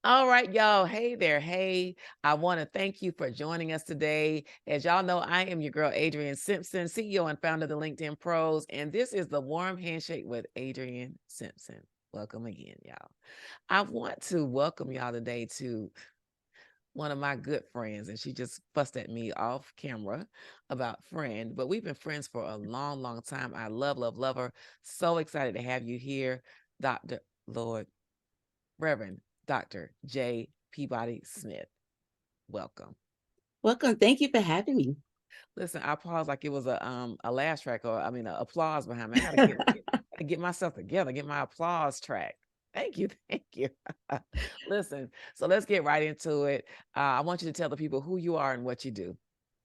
All right, y'all. Hey there. Hey, I want to thank you for joining us today. As y'all know, I am your girl, Adrienne Simpson, CEO and founder of the LinkedIn Pros, and this is the Warm Handshake with Adrienne Simpson. Welcome again, y'all. I want to welcome y'all today to one of my good friends, and she just fussed at me off camera about friend, but we've been friends for a long, long time. I love her. So excited to have you here, Dr. Lord Reverend Dr. Jaye Peabody Smith. Welcome. Welcome. Thank you for having me. Listen, I paused like it was a laugh track, or I mean a applause behind me. I gotta get myself together, get my applause track. Thank you, thank you. Listen, so let's get right into it. I want you to tell the people who you are and what you do.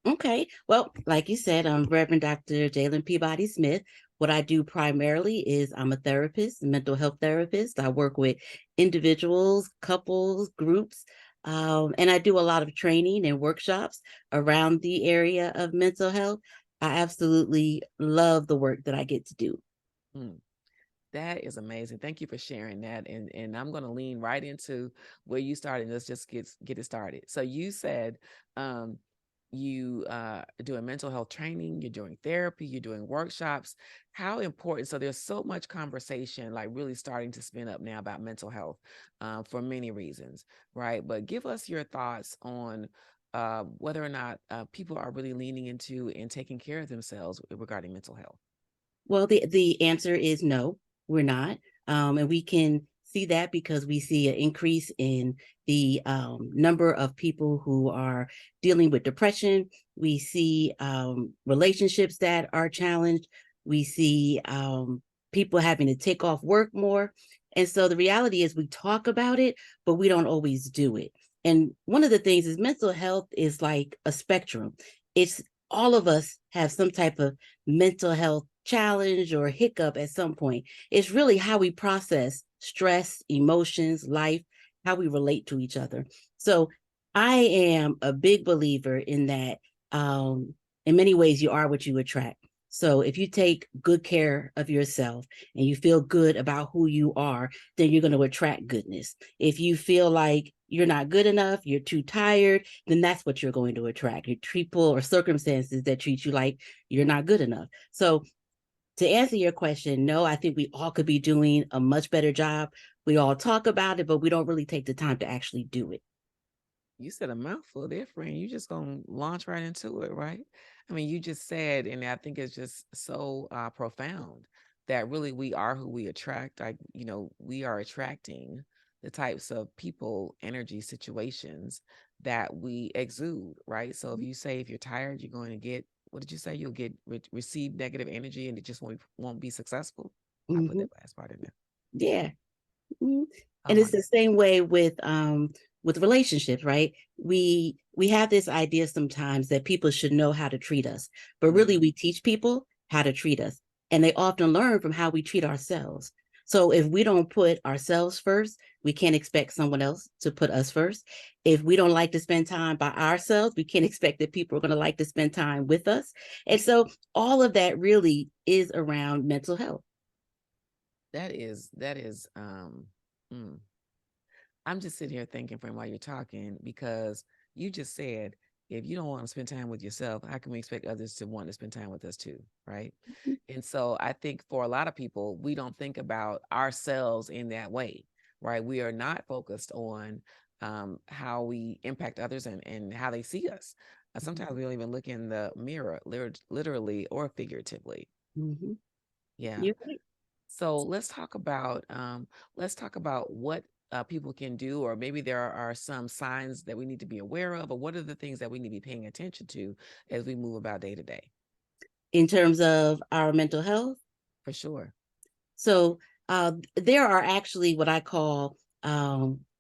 Okay. Well, like you said, I'm Reverend Dr. Jalen Peabody Smith. What I do primarily is I'm a therapist, a mental health therapist. I work with individuals, couples, groups, and I do a lot of training and workshops around the area of mental health. I absolutely love the work that I get to do. Hmm. That is amazing. Thank you for sharing that. And I'm going to lean right into where you started. Let's just get it started. So you said um, you are doing mental health training, you're doing therapy, you're doing workshops. How important? So there's so much conversation, like really starting to spin up now about mental health for many reasons, right? But give us your thoughts on whether or not people are really leaning into and taking care of themselves regarding mental health. Well, the answer is no, we're not. And we can see that because we see an increase in the number of people who are dealing with depression. We see relationships that are challenged. We see people having to take off work more. And so the reality is we talk about it, but we don't always do it. And one of the things is mental health is like a spectrum. It's all of us have some type of mental health challenge or hiccup at some point. It's really how we process stress, emotions, life, how we relate to each other. So I am a big believer in that. In many ways, you are what you attract. So if you take good care of yourself and you feel good about who you are, then you're going to attract goodness. If you feel like you're not good enough, you're too tired, then that's what you're going to attract. Your people or circumstances that treat you like you're not good enough. So to answer your question, no, I think we all could be doing a much better job. We all talk about it, but we don't really take the time to actually do it. You said a mouthful there, friend. You just gonna launch right into it, right? I mean, you just said, and I think it's just so profound that really we are who we attract. Like, we are attracting the types of people, energy, situations that we exude, right? So if you're tired, you're going to get, what did you say? You'll get receive negative energy, and it just won't be successful. I put Mm-hmm. that last part in there. Yeah. Mhm. Oh And my it's the God. same way with relationships, right? We have this idea sometimes that people should know how to treat us, but really Mhm. we teach people how to treat us, and they often learn from how we treat ourselves. So if we don't put ourselves first, we can't expect someone else to put us first. If we don't like to spend time by ourselves, we can't expect that people are going to like to spend time with us. And so all of that really is around mental health. That is mm, I'm just sitting here thinking from while you're talking, because you just said, if you don't want to spend time with yourself, how can we expect others to want to spend time with us too? Right. And so I think for a lot of people, we don't think about ourselves in that way, right? We are not focused on how we impact others and how they see us. Sometimes we don't even look in the mirror, literally or figuratively. Mm-hmm. Yeah. You're right. So let's talk about what people can do, or maybe there are some signs that we need to be aware of, or what are the things that we need to be paying attention to as we move about day to day. In terms of our mental health. For sure. So there are actually what I call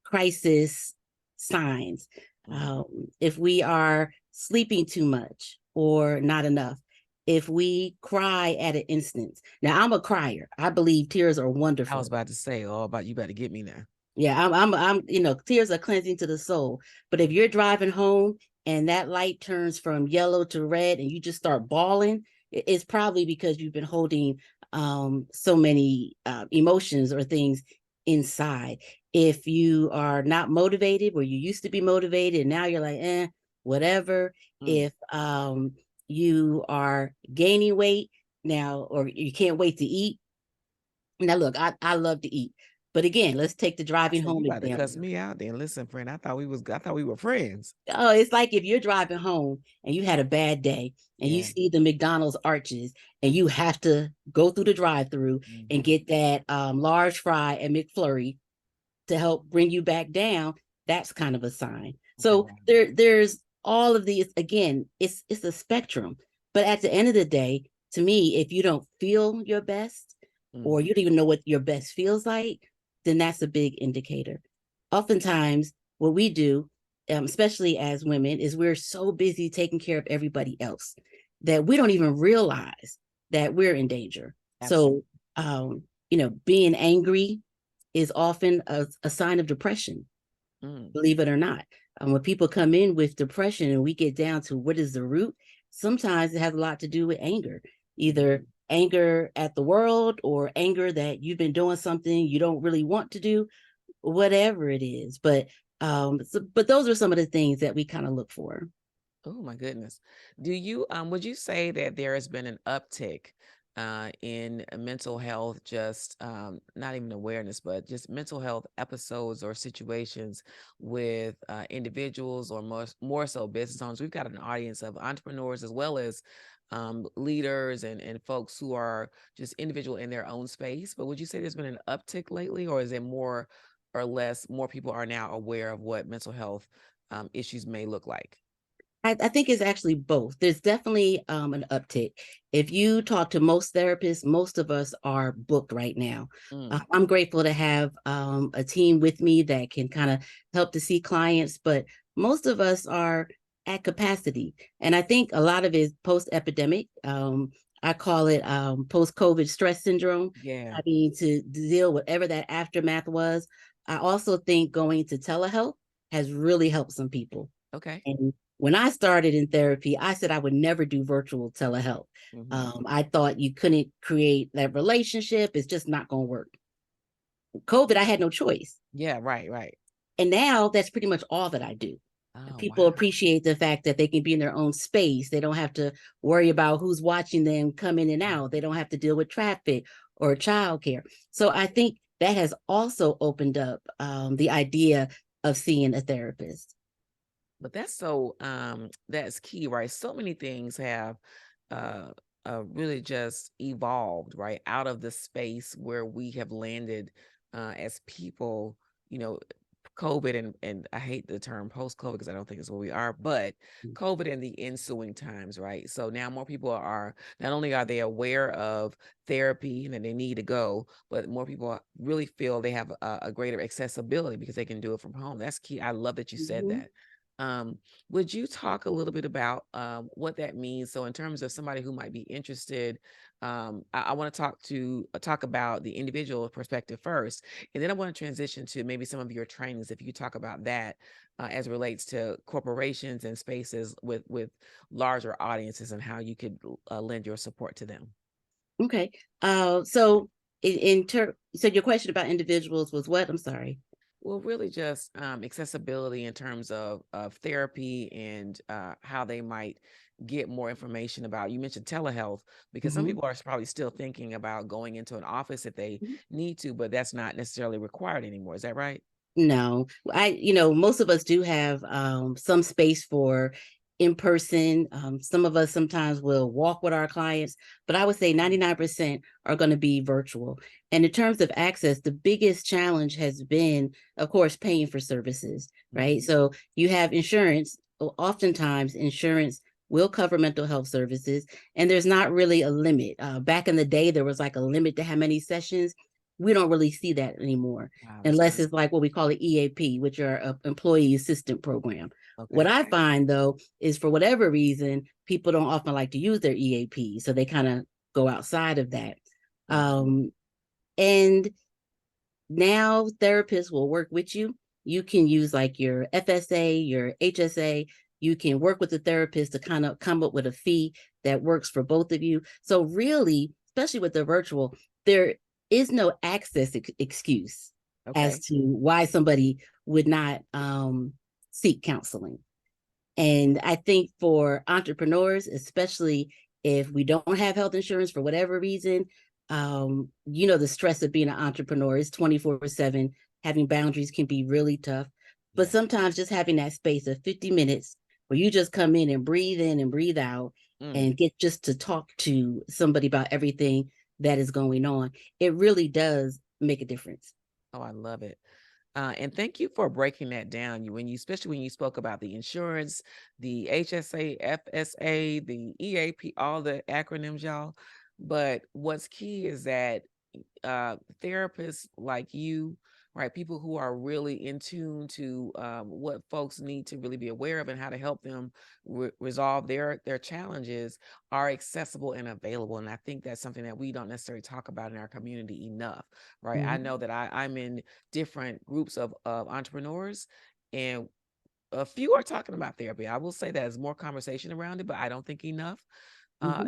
crisis signs. Hmm. If we are sleeping too much or not enough, if we cry at an instance. Now, I'm a crier. I believe tears are I was wonderful. about to say, oh, about you better get me now. Yeah, tears are cleansing to the soul. But if you're driving home and that light turns from yellow to red and you just start bawling, it's probably because you've been holding so many emotions or things inside. If you are not motivated, where you used to be motivated, and now you're like, whatever. Mm. If you are gaining weight now, or you can't wait to eat. Now, look, I love to eat, but again, let's take the I driving said, "You home about to cuss example. me out then. Listen, friend, I thought we were friends." Oh, it's like if you're driving home and you had a bad day and you Yeah. see the McDonald's arches and you have to go through the drive-through and Mhm. get that large fry and McFlurry to help bring you back down. That's kind of a sign. Okay, So wow. there's all of these. Again, it's a spectrum. But at the end of the day, to me, if you don't feel your best, or Mm, you don't even know what your best feels like, then that's a big indicator. Oftentimes, what we do, especially as women, is we're so busy taking care of everybody else that we don't even realize that we're in danger. absolutely. So, being angry is often a sign of depression, Mm, believe it or not. When people come in with depression and we get down to what is the root, sometimes it has a lot to do with anger, either mhm. anger at the world or anger that you've been doing something you don't really want to do, whatever it is. But those are some of the things that we kind of look for. Oh my goodness. Do you would you say that there has been an uptick in mental health, just not even awareness, but just mental health episodes or situations with individuals, or more so business owners? We've got an audience of entrepreneurs as well as leaders and folks who are just individual in their own space. But would you say there's been an uptick lately, or is it more or less more people are now aware of what mental health issues may look like? I think it's actually both. There's definitely an uptick. If you talk to most therapists, most of us are booked right now. Mm, I'm grateful to have a team with me that can kind of help to see clients, but most of us are at capacity. And I think a lot of it is post epidemic. I call it post COVID stress syndrome, yeah. having to deal with whatever that aftermath was. I also think going to telehealth has really helped some people. Okay. And when I started in therapy, I said I would never do virtual telehealth. Mhm. I thought you couldn't create that relationship. It's just not going to work. COVID, I had no choice. Yeah, right, right. And now that's pretty much all that I do. Oh, People wow. appreciate the fact that they can be in their own space. They don't have to worry about who's watching them come in and out. They Mhm. don't have to deal with traffic or childcare. So I think that has also opened up the idea of seeing a therapist. But that's so that's key, right? So many things have uh really just evolved, right? Out of the space where we have landed as people, you know, COVID and I hate the term post-COVID because I don't think it's where we are, but COVID and the ensuing times, right? So now more people are not only are they aware of therapy and that they need to go, but more people really feel they have a greater accessibility because they can do it from home. That's key. I love that you said Mhm. that. Um, would you talk a little bit about what that means? So, in terms of somebody who might be interested, I want to talk about the individual perspective first, and then I want to transition to maybe some of your trainings. If you could talk about that as it relates to corporations and spaces with larger audiences, and how you could lend your support to them. Okay. So so your question about individuals was what? I'm sorry. Well, really just accessibility in terms of therapy and how they might get more information about. You mentioned telehealth because some Mhm. people are probably still thinking about going into an office if they need to, but that's not necessarily required anymore. Is that right? No, most of us do have some space for in person. Some of us sometimes will walk with our clients, but I would say 99% are going to be virtual. And in terms of access, the biggest challenge has been, of course, paying for services, right? Mm-hmm. So you have insurance. Oftentimes, insurance will cover mental health services, and there's not really a limit. Back in the day, there was like a limit to how many sessions. We don't really see that anymore Wow, that's unless great. it's like what we call an EAP, which are a employee assistant program. What Okay. I find though is for whatever reason, people don't often like to use their EAP, so they kind of go outside of that. Mm-hmm. Um, and now therapists will work with you. You can use like your FSA, your HSA. You can work with the therapist to kind of come up with a fee that works for both of you. So really, especially with the virtual, there is no access excuse. as Okay. to why somebody would not seek counseling. And I think for entrepreneurs, especially if we don't have health insurance for whatever reason, the stress of being an entrepreneur is 24/7. Having boundaries can be really tough. But Yes. sometimes just having that space of 50 minutes where you just come in and breathe out Mm. and get just to talk to somebody about everything that is going on, it really does make a difference. Oh, I love it. And thank you for breaking that down. Especially when you spoke about the insurance, the HSA, FSA, the EAP, all the acronyms, y'all. But what's key is that therapists like you, right? People who are really in tune to what folks need to really be aware of and how to help them resolve their challenges are accessible and available. And I think that's something that we don't necessarily talk about in our community enough, right? I Mhm. know that I'm in different groups of entrepreneurs, and a few are talking about therapy. I will say that there's more conversation around it, but I don't think Mhm.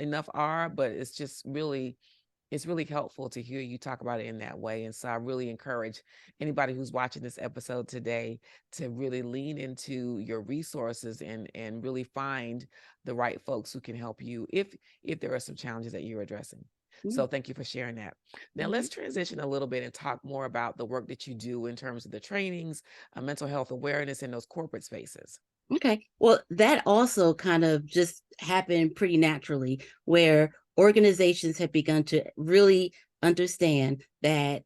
enough are. But it's really helpful to hear you talk about it in that way. And so I really encourage anybody who's watching this episode today to really lean into your resources and really find the right folks who can help you if there are some challenges that you're addressing. Yeah. So thank you for sharing that. Now Mhm. let's transition a little bit and talk more about the work that you do in terms of the trainings, mental health awareness in those corporate spaces. Okay. Well, that also kind of just happened pretty naturally, where organizations have begun to really understand that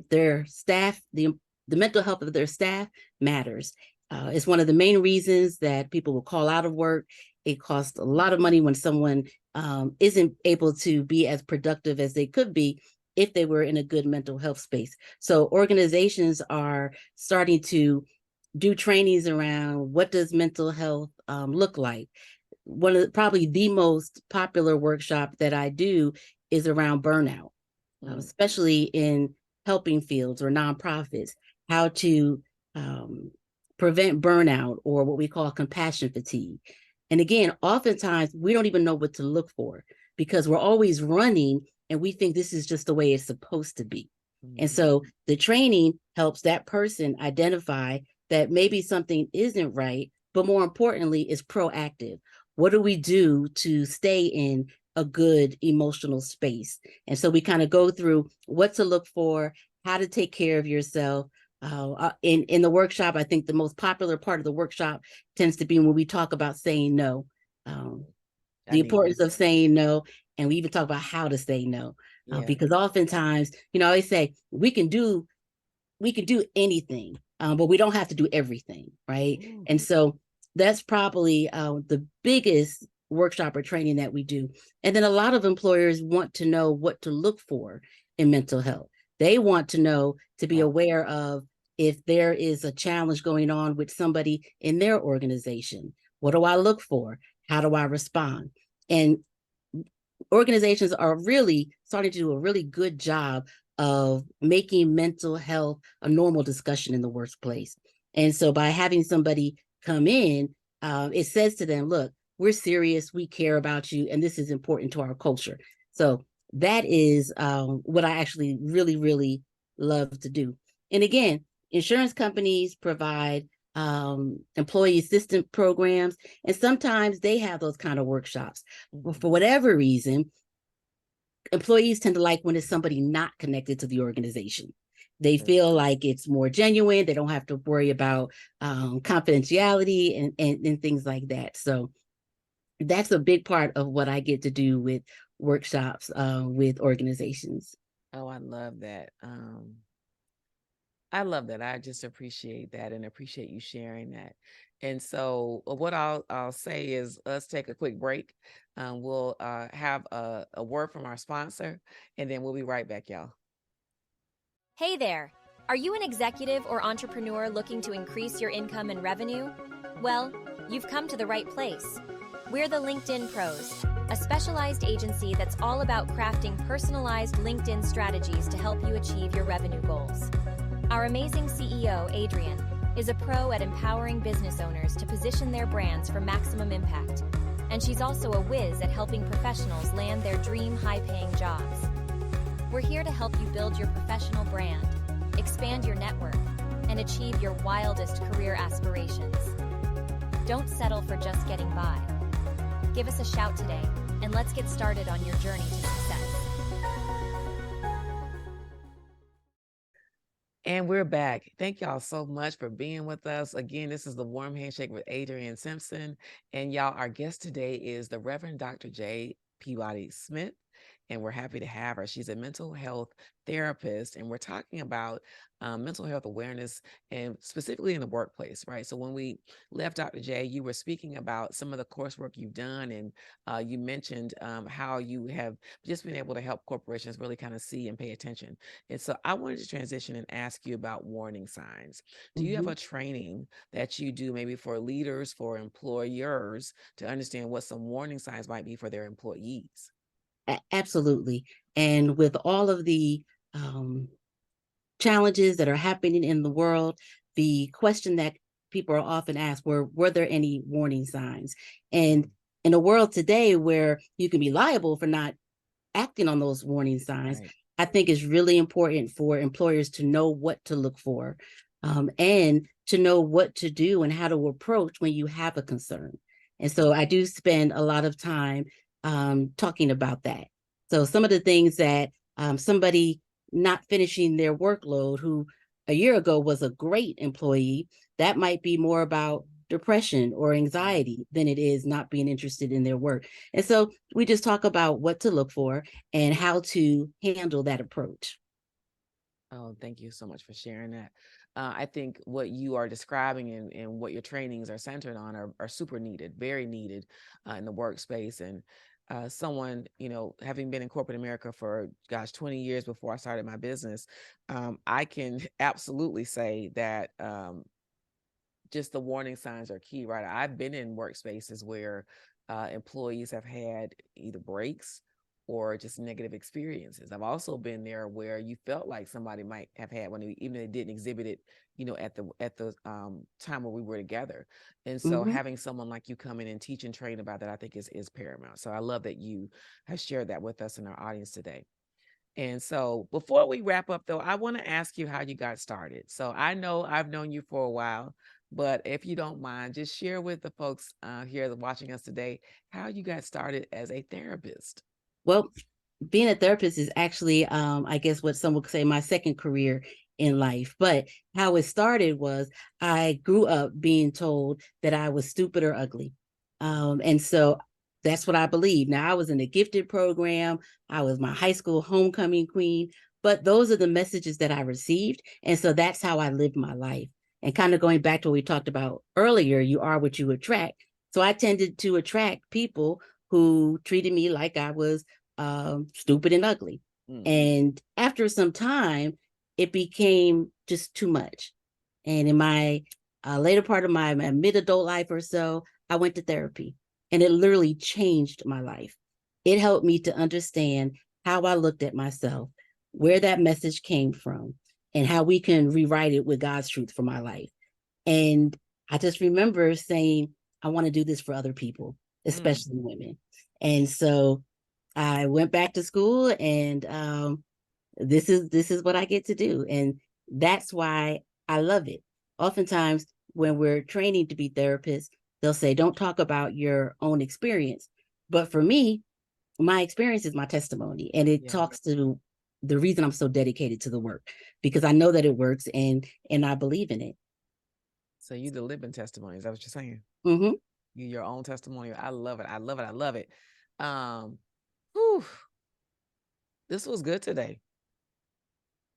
their staff, the mental health of their staff matters. It's one of the main reasons that people will call out of work. It costs a lot of money when someone isn't able to be as productive as they could be if they were in a good mental health space. So organizations are starting to do trainings around what does mental health look like. One of probably the most popular workshop that I do is around burnout, Mm, especially in helping fields or nonprofits, how to um, prevent burnout or what we call compassion fatigue. And again, oftentimes we don't even know what to look for because we're always running and we think this is just the way it's supposed to be. And mhm. so the training helps that person identify that maybe something isn't right, but more importantly, is proactive. What do we do to stay in a good emotional space? And so we kind of go through what to look for, how to take care of yourself. In the workshop, I think the most popular part of the workshop tends to be when we talk about saying no, um, I the need importance this. of saying no, and we even talk about how to say no, Yeah. because oftentimes, I always say we can do anything, but we don't have to do everything, right? Mm, And so that's probably the biggest workshop or training that we do. And then a lot of employers want to know what to look for in mental health. They want to know to be right. aware of if there is a challenge going on with somebody in their organization. What do I look for? How do I respond? And organizations are really starting to do a really good job of making mental health a normal discussion in the workplace. And so by having somebody come in, it says to them, look, we're serious, we care about you, and this is important to our culture. So that is what I actually really, really love to do. And again, insurance companies provide employee assistance programs, and sometimes they have those kind of workshops. Well, Mhm. for whatever reason, employees tend to like when it's somebody not connected to the organization. They Good. feel like it's more genuine. They don't have to worry about confidentiality and things like that. So that's a big part of what I get to do with workshops with organizations. Oh, I love that. I love that. I just appreciate that and appreciate you sharing that. And so, what I'll say is, let's take a quick break. We'll have a word from our sponsor, and then we'll be right back, y'all. Hey there! Are you an executive or entrepreneur looking to increase your income and revenue? Well, you've come to the right place. We're the LinkedIn Pros, a specialized agency that's all about crafting personalized LinkedIn strategies to help you achieve your revenue goals. Our amazing CEO, Adrian, is a pro at empowering business owners to position their brands for maximum impact. And she's also a whiz at helping professionals land their dream high-paying jobs. We're here to help you build your professional brand, expand your network, and achieve your wildest career aspirations. Don't settle for just getting by. Give us a shout today, and let's get started on your journey to success. And we're back. Thank y'all so much for being with us. Again, this is the Warm Handshake with Adrian Simpson. And y'all, our guest today is the Reverend Dr. Jaye Peabody Smith. And we're happy to have her. She's a mental health therapist, and we're talking about mental health awareness, and specifically in the workplace, right? So when we left Dr. Jaye, you were speaking about some of the coursework you've done, and you mentioned how you have just been able to help corporations really kind of see and pay attention. And so I wanted to transition and ask you about warning signs. Do you have a training that you do maybe for leaders, for employers, to understand what some warning signs might be for their employees? Absolutely. And with all of the challenges that are happening in the world, the question that people are often asked were there any warning signs? And in a world today where you can be liable for not acting on those warning signs, Right. I think it's really important for employers to know what to look for, and to know what to do and how to approach when you have a concern. And so I do spend a lot of time talking about that. So some of the things that somebody not finishing their workload, who a year ago was a great employee, that might be more about depression or anxiety than it is not being interested in their work. And so we just talk about what to look for and how to handle that approach. Oh, thank you so much for sharing that. I think what you are describing and what your trainings are centered on are super needed, very needed in the workspace. And someone, having been in corporate America for, 20 years before I started my business, I can absolutely say that just the warning signs are key, right? I've been in workspaces where employees have had either breaks or just negative experiences. I've also been there where you felt like somebody might have had one, even if they didn't exhibit it, at the time where we were together. And so Mm-hmm. having someone like you come in and teach and train about that, I think is paramount. So I love that you have shared that with us in our audience today. And so before we wrap up, though, I want to ask you how you got started. So I know I've known you for a while, but if you don't mind, just share with the folks here that watching us today how you got started as a therapist. Well, being a therapist is actually, I guess, what some would say my second career in life. But how it started was I grew up being told that I was stupid or ugly. And so that's what I believe. Now, I was in a gifted program, I was my high school homecoming queen, but those are the messages that I received. And so that's how I lived my life. And kind of going back to what we talked about earlier, you are what you attract. So I tended to attract people who treated me like I was stupid and ugly. Mm-hmm. And after some time, it became just too much. And in my later part of my mid-adult life or so, I went to therapy, and it literally changed my life. It helped me to understand how I looked at myself, where that message came from, and how we can rewrite it with God's truth for my life. And I just remember saying, I want to do this for other people, Mm. especially women. And so I went back to school, and this is what I get to do, and that's why I love it. Oftentimes, when we're training to be therapists, they'll say, "Don't talk about your own experience." But for me, my experience is my testimony, and it Yeah. talks to the reason I'm so dedicated to the work, because I know that it works, and I believe in it. So you the living testimony. Is that what you're saying? Mm-hmm. You your own testimony. I love it. I love it. I love it. Um, whew, this was good today.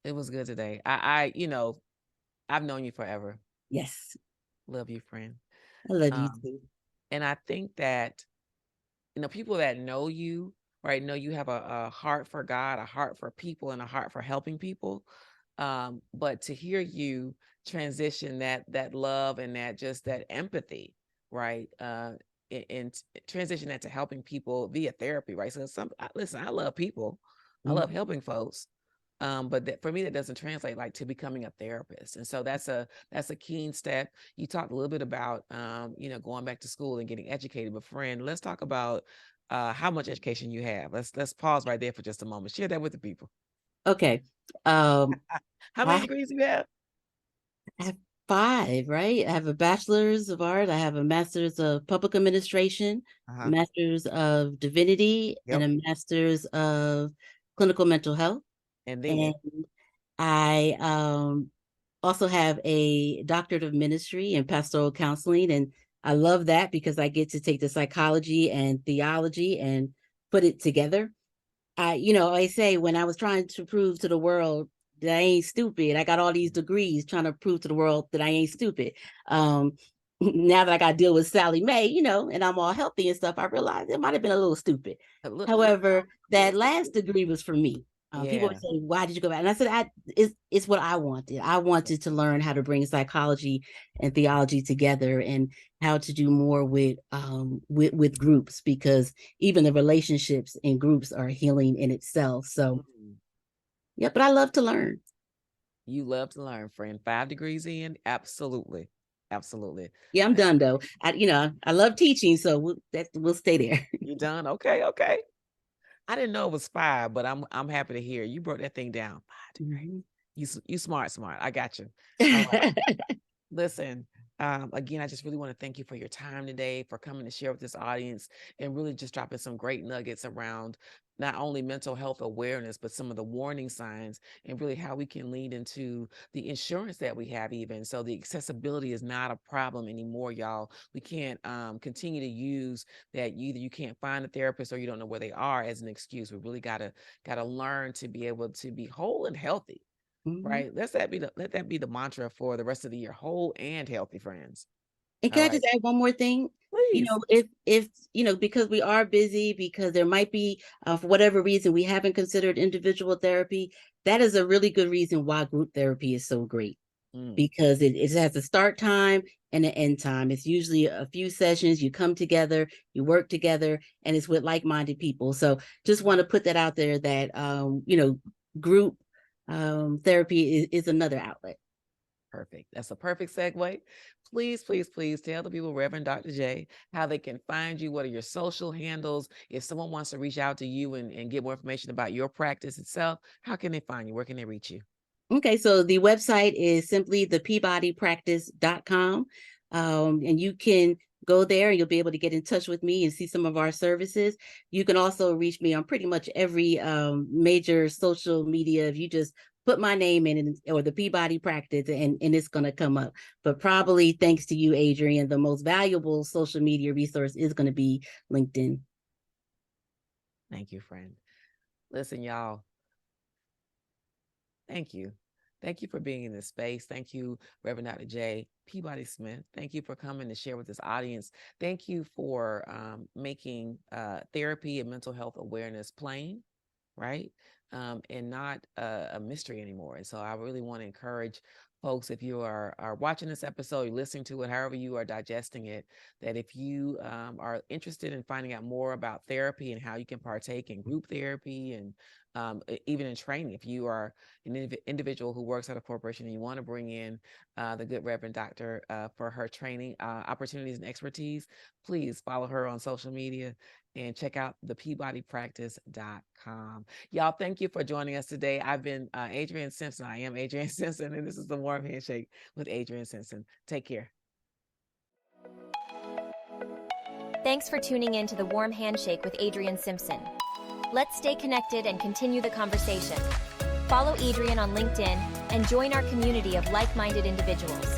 It was good today. I've known you forever. Yes, Love you, friend. I love you Um, too. and I think that, people that know you, right, know you have a heart for God, a heart for people, and a heart for helping people. But to hear you transition that love and that empathy, right, and transition that to helping people via therapy, right? So listen, I love people, I love Mm-hmm. helping folks, but that for me that doesn't translate like to becoming a therapist. And so that's a keen step. You talked a little bit about going back to school and getting educated. But friend, let's talk about how much education you have. Let's pause right there for just a moment. Share that with the people. Okay. Um, How many I degrees do you have? have 5, right? I have a bachelor's of art. I have a master's of public administration, a Uh-huh. master's of divinity, and Yep. a master's of clinical mental health. And And then I also have a doctorate of ministry in pastoral counseling. And I love that because I get to take the psychology and theology and put it together. I say when I was trying to prove to the world that I ain't stupid, I got all these degrees trying to prove to the world that I ain't stupid. Um, now that I got to deal with Sally Mae, and I'm all healthy and stuff, I realized it might have been a little stupid. a little, However, that last degree was for me. People yeah. would say, "Why did you go back?" And I said, it's what I wanted. I wanted to learn how to bring psychology and theology together, and how to do more with groups, because even the relationships in groups are healing in itself. So, Mm. yeah, but I love to learn. You love to learn, friend. 5 degrees in, absolutely, absolutely. Yeah, I'm done though. I love teaching, so we'll stay there. You done? Okay, okay. I didn't know it was 5, but I'm happy to hear you broke that thing down. 5 degrees. Mhm. You smart, smart. I got you. All right. Listen, again, I just really want to thank you for your time today, for coming to share with this audience and really just dropping some great nuggets around not only mental health awareness, but some of the warning signs and really how we can lead into the insurance that we have even. So the accessibility is not a problem anymore, y'all. We can't continue to use that either you can't find a therapist or you don't know where they are as an excuse. We really gotta learn to be able to be whole and healthy. Mhm. Right. Let that be the mantra for the rest of the year. Whole and healthy friends. And All can I right. just add one more thing? Please. If because we are busy, because there might be, for whatever reason, we haven't considered individual therapy. That is a really good reason why group therapy is so great, Mm, because it has a start time and an end time. It's usually a few sessions. You come together, you work together, and it's with like-minded people. So just want to put that out there, that group therapy is another outlet. perfect. That's a perfect segue. Please, please, please tell the people, Reverend Dr. J, how they can find you. What are your social handles? If someone wants to reach out to you and get more information about your practice itself, how can they find you? Where can they reach you? Okay, so the website is simply thepeabodypractice.com. And you can go there and you'll be able to get in touch with me and see some of our services. You can also reach me on pretty much every major social media. If you just put my name in, or the Peabody Practice, and it's going to come up. But probably thanks to you, Adrian, the most valuable social media resource is going to be LinkedIn. Thank you, friend. Listen, y'all. Thank you. Thank you for being in this space. Thank you, Reverend Dr. J. Peabody Smith. Thank you for coming to share with this audience. Thank you for making therapy and mental health awareness plain, right? And not a mystery anymore. And so I really want to encourage folks, if you are watching this episode, you're listening to it, however you are digesting it, that if you are interested in finding out more about therapy and how you can partake in group therapy and even in training, if you are an individual who works at a corporation and you want to bring in the good Reverend Doctor for her training opportunities and expertise, please follow her on social media and check out thepeabodypractice.com. Y'all, thank you for joining us today. I've been Adrian Simpson. I am Adrian Simpson, and this is the Warm Handshake with Adrian Simpson. Take care. Thanks for tuning in to the Warm Handshake with Adrian Simpson. Let's stay connected and continue the conversation. Follow Adrian on LinkedIn and join our community of like-minded individuals.